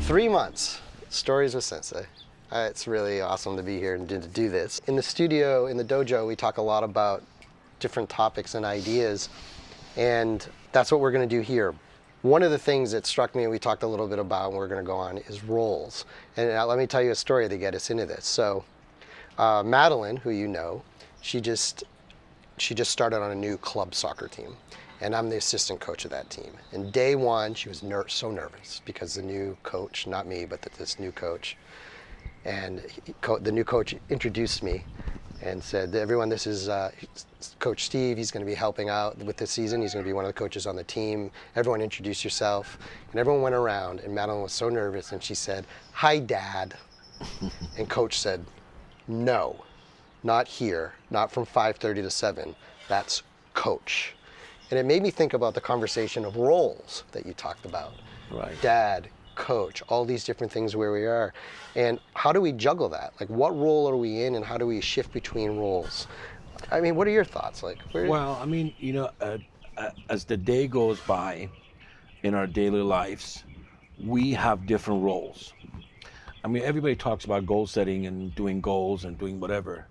3 months, Stories with Sensei. It's really awesome to be here and to do this. In the studio, in the dojo, we talk a lot about different topics and ideas, and that's what we're going to do here. One of the things that struck me and we talked a little bit about and we're going to go on is roles. And let me tell you a story to get us into this. So Madeline, who you know, she just started on a new club soccer team. And I'm the assistant coach of that team. And day one, she was so nervous because the new coach, not me, but this new coach, and the new coach introduced me and said, everyone, this is Coach Steve. He's going to be helping out with this season. He's going to be one of the coaches on the team. Everyone introduce yourself. And everyone went around, and Madeline was so nervous, and she said, "Hi, Dad." And Coach said, "No, not here, not from 5:30 to 7. That's Coach." And it made me think about the conversation of roles that you talked about. Right. Dad, coach, all these different things where we are. And how do we juggle that? Like, what role are we in and how do we shift between roles? I mean, what are your thoughts? Well, I mean, as the day goes by in our daily lives, we have different roles. I mean, everybody talks about goal setting and doing goals and doing whatever.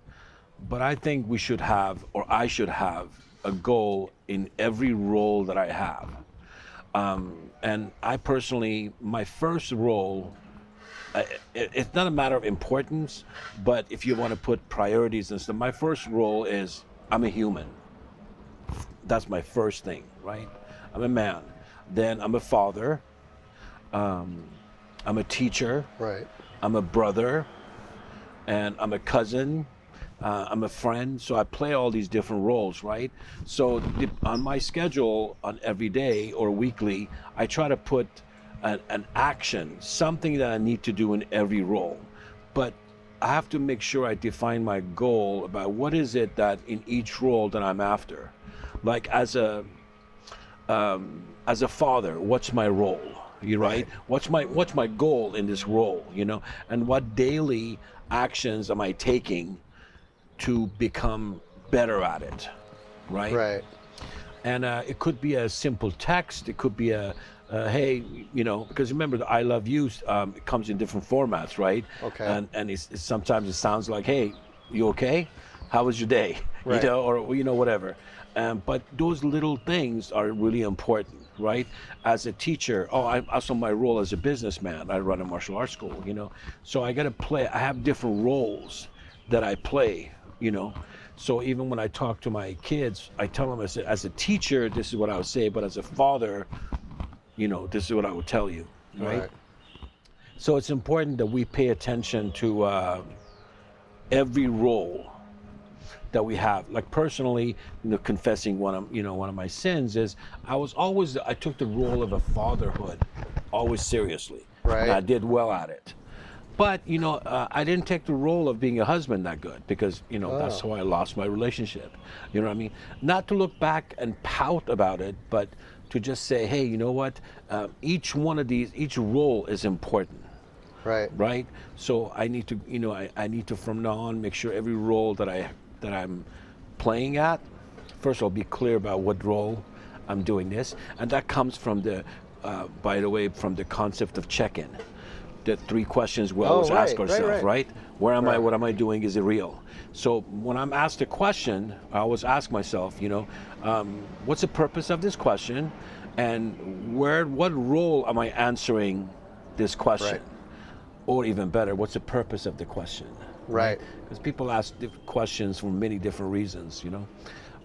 But I think we should have, or I should have, a goal in every role that I have. And I personally, my first role, it's not a matter of importance, but if you want to put priorities and stuff, my first role is I'm a human. That's my first thing, right? I'm a man. Then I'm a father. I'm a teacher. Right. I'm a brother. And I'm a cousin. I'm a friend, so I play all these different roles, right? So on my schedule on every day or weekly, I try to put an action, something that I need to do in every role. But I have to make sure I define my goal about what is it that in each role that I'm after. Like as a father, what's my role? You right? What's my goal in this role? And what daily actions am I taking to become better at it, right? Right. And it could be a simple text. It could be hey, because remember the I love you, it comes in different formats, right? Okay. And it's sometimes it sounds like, hey, you okay? How was your day? Right. Or whatever. But those little things are really important, right? As a teacher, also my role as a businessman, I run a martial arts school, so I got to play. I have different roles that I play. So even when I talk to my kids, I tell them, as a teacher, this is what I would say, but as a father, this is what I would tell you, right? So it's important that we pay attention to every role that we have. Like personally, confessing one of my sins is I took the role of a fatherhood always seriously. Right. And I did well at it. But, I didn't take the role of being a husband that good because, that's how I lost my relationship. You know what I mean? Not to look back and pout about it, but to just say, hey, you know what? Each role is important. Right. Right? So I need to, I need to from now on make sure every role that I'm playing at, first of all, be clear about what role I'm doing this. And that comes from by the way, from the concept of check-in. The 3 questions we always ask ourselves, right? Where am I? What am I doing? Is it real? So when I'm asked a question, I always ask myself, what's the purpose of this question? And what role am I answering this question? Right. Or even better, what's the purpose of the question? Right. Because people ask different questions for many different reasons,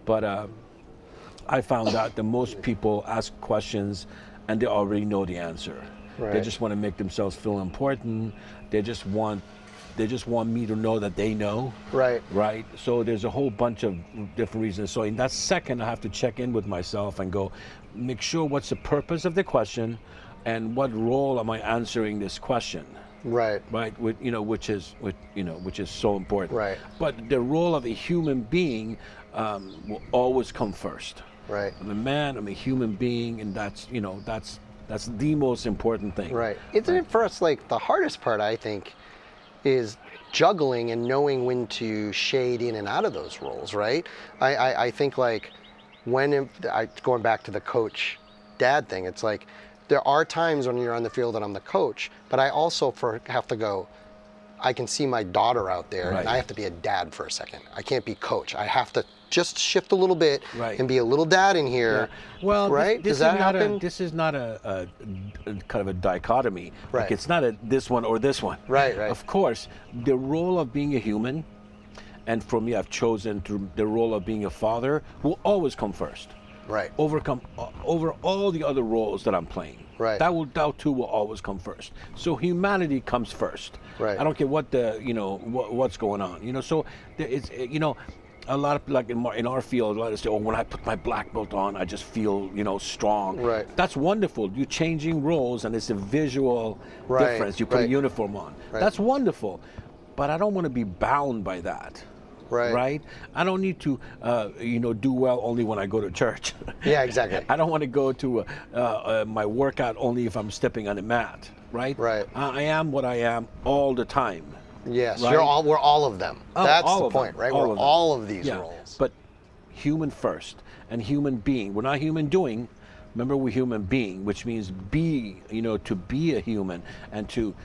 But I found out that most people ask questions and they already know the answer. Right. They just want to make themselves feel important. They just want me to know that they know. Right. Right. So there's a whole bunch of different reasons. So in that second, I have to check in with myself and go, make sure what's the purpose of the question, and what role am I answering this question. Right. Right. Which is so important. Right. But the role of a human being will always come first. Right. I'm a man. I'm a human being, and that's the most important thing. Right. Isn't it for us, like, the hardest part, I think, is juggling and knowing when to shade in and out of those roles, right? I think, like, going back to the coach dad thing, it's like there are times when you're on the field and I'm the coach, but I also have to go, I can see my daughter out there, and I have to be a dad for a second. I can't be coach. I have to just shift a little bit and be a little dad in here. Yeah. Well, right? Does that happen? This is not a kind of a dichotomy. Right. Like it's not a this one or this one. Right, right. Of course, the role of being a human, and for me, I've chosen the role of being a father, will always come first. Right. Over all the other roles that I'm playing. Right. That too will always come first. So humanity comes first. Right. I don't care what what's going on. So it's a lot of, like in our field, a lot of say, oh, when I put my black belt on, I just feel strong. Right. That's wonderful. You're changing roles, and it's a visual difference. You put a uniform on. Right. That's wonderful, but I don't want to be bound by that. Right. I don't need to, do well only when I go to church. Yeah, exactly. I don't want to go to my workout only if I'm stepping on a mat. Right. Right. I am what I am all the time. Yes. Right? We're all of them. That's the point, right? We're all of these roles. But human first and human being. We're not human doing. Remember, we're human being, which means to be a human and to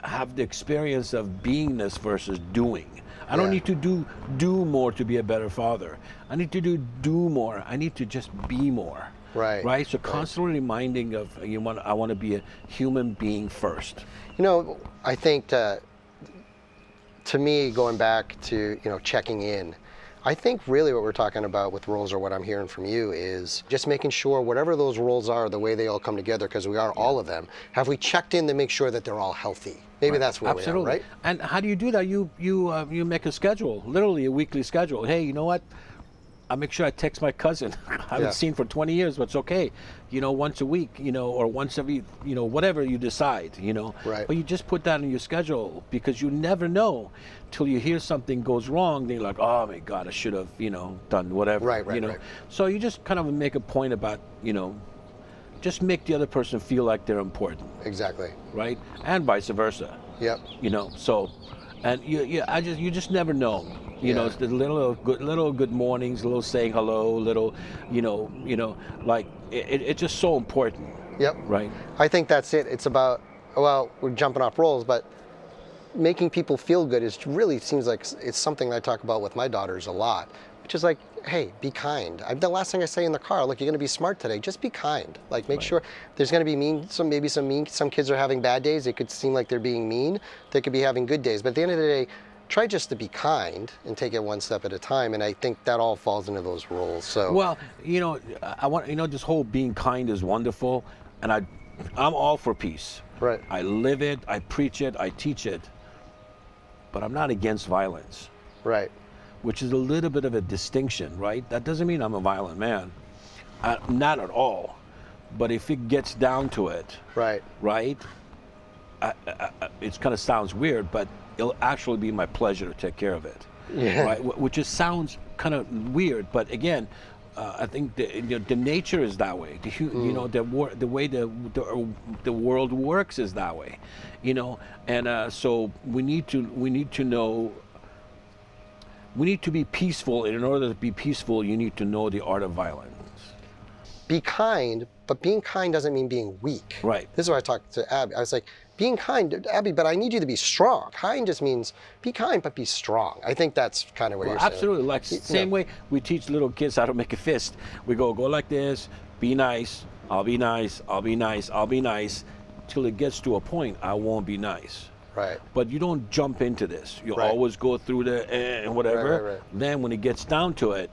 have the experience of beingness versus doing. I don't need to do more to be a better father. I need to do more. I need to just be more. Right. So constantly reminding of I want to be a human being first. I think to me, going back to checking in, I think really what we're talking about with roles, or what I'm hearing from you, is just making sure whatever those roles are, the way they all come together, because we are all of them, have we checked in to make sure that they're all healthy? Maybe that's where we are, right? And how do you do that? You make a schedule, literally a weekly schedule. Hey, you know what? I make sure I text my cousin. I haven't seen for 20 years, but it's okay. Once a week, or once every, whatever you decide, Right. But you just put that in your schedule, because you never know till you hear something goes wrong. Then you're like, oh my God, I should have, done whatever. Right. So you just kind of make a point about, just make the other person feel like they're important. Exactly. Right? And vice versa. Yep. So, and you just never know. It's the little good mornings, little saying hello, little, like it's just so important. Yep. Right. I think that's it. It's about, we're jumping off roles, but making people feel good really seems like it's something that I talk about with my daughters a lot, which is like, hey, be kind. The last thing I say in the car, look, you're going to be smart today. Just be kind. Like, make sure there's going to be some kids are having bad days. It could seem like they're being mean. They could be having good days. But at the end of the day, try just to be kind and take it one step at a time. And I think that all falls into those roles. So, well, I want, this whole being kind is wonderful. And I'm all for peace. Right. I live it. I preach it. I teach it. But I'm not against violence. Right. Which is a little bit of a distinction, right? That doesn't mean I'm a violent man. Not at all. But if it gets down to it, right? It kind of sounds weird, but it'll actually be my pleasure to take care of it. Yeah. Right? Which just sounds kind of weird, but again, I think the nature is that way. The way the world works is that way, And so we need to know. We need to be peaceful, and in order to be peaceful, you need to know the art of violence. Be kind, but being kind doesn't mean being weak. Right. This is why I talked to Abby. I was like, being kind, Abby, but I need you to be strong. Kind just means be kind, but be strong. I think that's kind of what you're saying. Absolutely. Like same way we teach little kids how to make a fist. We go like this, be nice, I'll be nice, I'll be nice, I'll be nice, till it gets to a point I won't be nice. Right. But you don't jump into this. You always go through the and whatever. Right. Then when it gets down to it,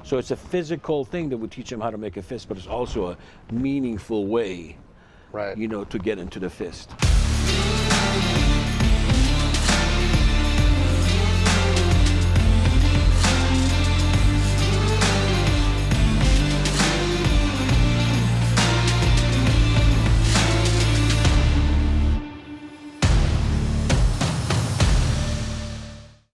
so it's a physical thing that we teach them how to make a fist, but it's also a meaningful way, to get into the fist.